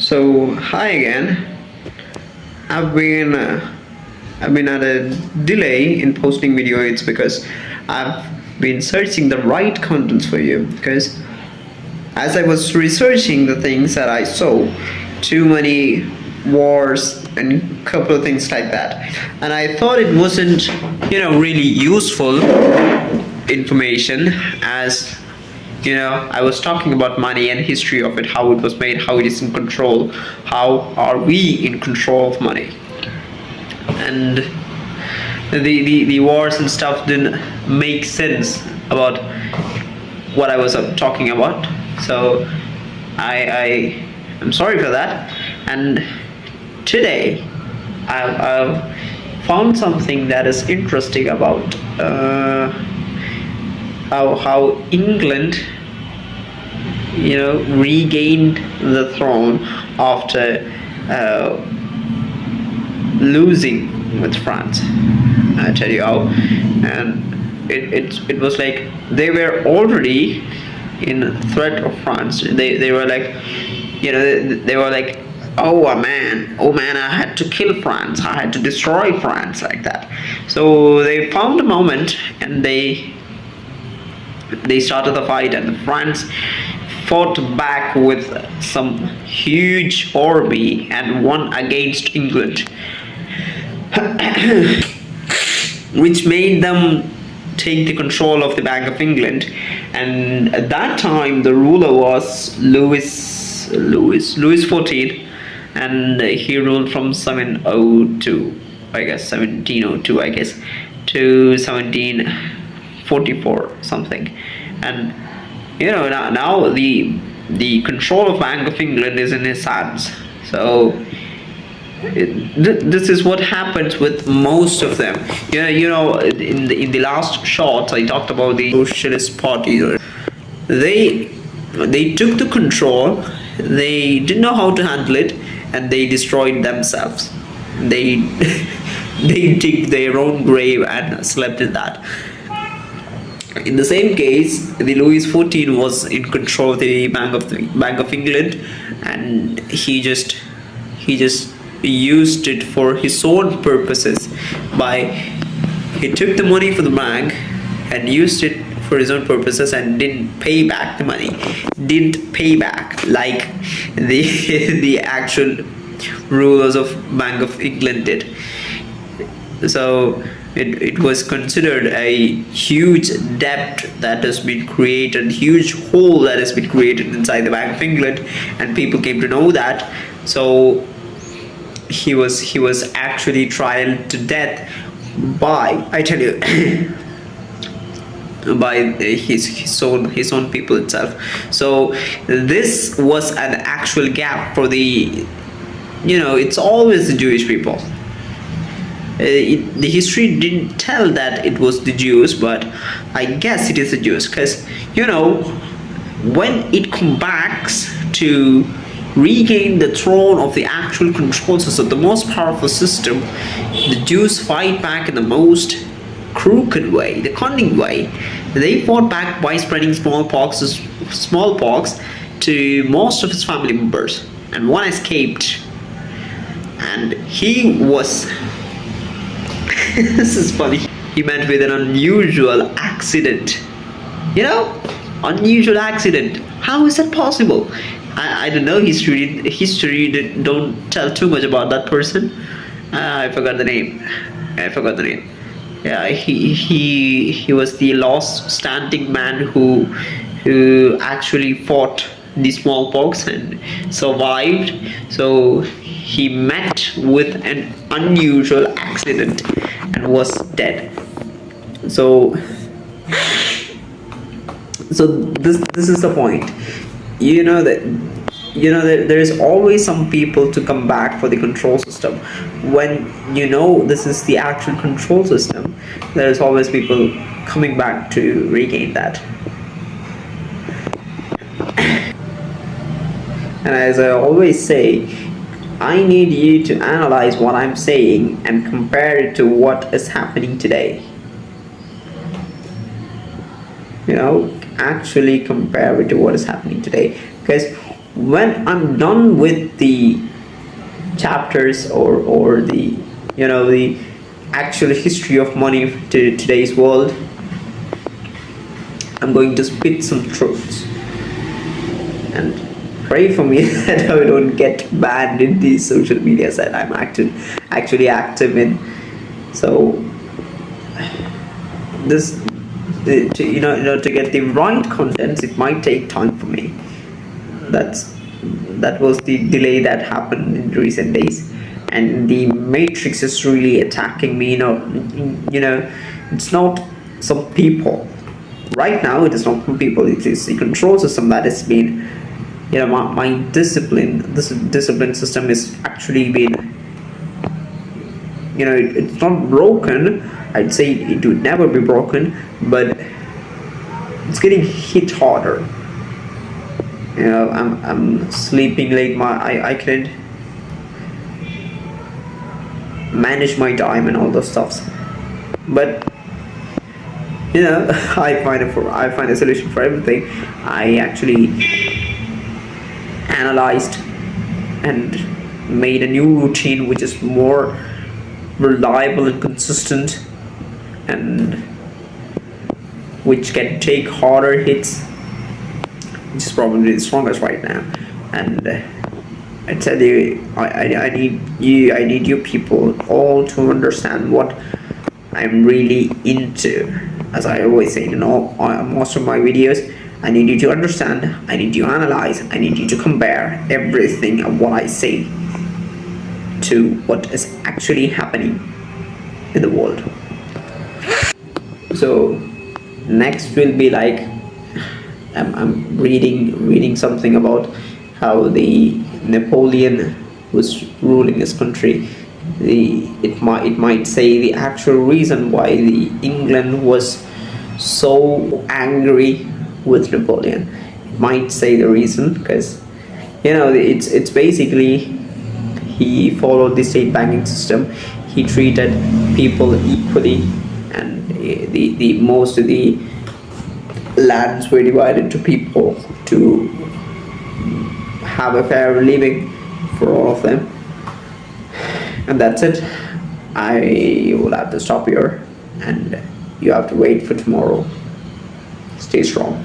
So hi again. I've been I've been at a delay in posting video. It's because I've been searching the right contents for you. Because as I was researching the things that I saw, too many wars and couple of things like that, and I thought it wasn't really useful information as I was talking about money and history of it, how it was made, how it is in control, how are we in control of money, and the wars and stuff didn't make sense about what I was talking about. So I am sorry for that. And today I've found something that is interesting about how England regained the throne after losing with France. I tell you how. And it was like they were already in threat of France. They were like, they were like, oh man, I had to kill France, I had to destroy France, like that. So they found a moment and they started the fight, and France fought back with some huge army and won against England, which made them take the control of the Bank of England. And at that time the ruler was Louis XIV, and he ruled from 1702 I guess to 1744 something. And now the control of Bank of England is in his hands. So this is what happens with most of them. In the last shot I talked about the Socialist Party. They took the control, they didn't know how to handle it, and they destroyed themselves. They dig their own grave and slept in that. In the same case, the Louis XIV was in control of the Bank of England, and he just used it for his own purposes. He took the money from the bank and used it for his own purposes and didn't pay back the money. Didn't pay back like the actual rulers of Bank of England did. So it was considered a huge debt that has been created, huge hole that has been created inside the Bank of England, and people came to know that. So he was actually tried to death by, I tell you, by his own people itself. So this was an actual gap for the it's always the Jewish people. The history didn't tell that it was the Jews, but I guess it is the Jews, because when it comes back to regain the throne of the actual control system, the most powerful system, the Jews fight back in the most crooked way, the cunning way. They fought back by spreading smallpox to most of his family members, and one escaped, and he was this is funny, he met with an unusual accident. Unusual accident. How is that possible? I don't know. History don't tell too much about that person. I forgot the name. Yeah, he was the last standing man who actually fought the smallpox and survived. So he met with an unusual accident and was dead. So this is the point. There is always some people to come back for the control system. When this is the actual control system, there is always people coming back to regain that. And as I always say, I need you to analyze what I'm saying and compare it to what is happening today. Actually compare it to what is happening today. Because when I'm done with the chapters, or the, the actual history of money to today's world, I'm going to spit some truths, and pray for me that I don't get banned in these social medias that I'm actually active in. So this, to get the right contents, it might take time for me. That was the delay that happened in recent days, and the matrix is really attacking me. It's not some people. Right now, it is not some people. It is the control system that has been, my discipline. This discipline system is actually been, it's not broken. I'd say it would never be broken, but it's getting hit harder. I'm sleeping late. I couldn't manage my time and all those stuffs. But I find a solution for everything. I actually analyzed and made a new routine which is more reliable and consistent, and which can take harder hits, which is probably the strongest right now. And I tell you, I need you people all to understand what I'm really into. As I always say in most of my videos, I need you to understand, I need you to analyze, I need you to compare everything of what I say to what is actually happening in the world. So next will be like, I'm reading something about how the Napoleon was ruling his country. It might say the actual reason why the England was so angry with Napoleon. It might say the reason because it's basically he followed the state banking system. He treated people equally, and the most of the lands were divided to people to have a fair living for all of them. And that's it. I will have to stop here, and you have to wait for tomorrow. Stay strong.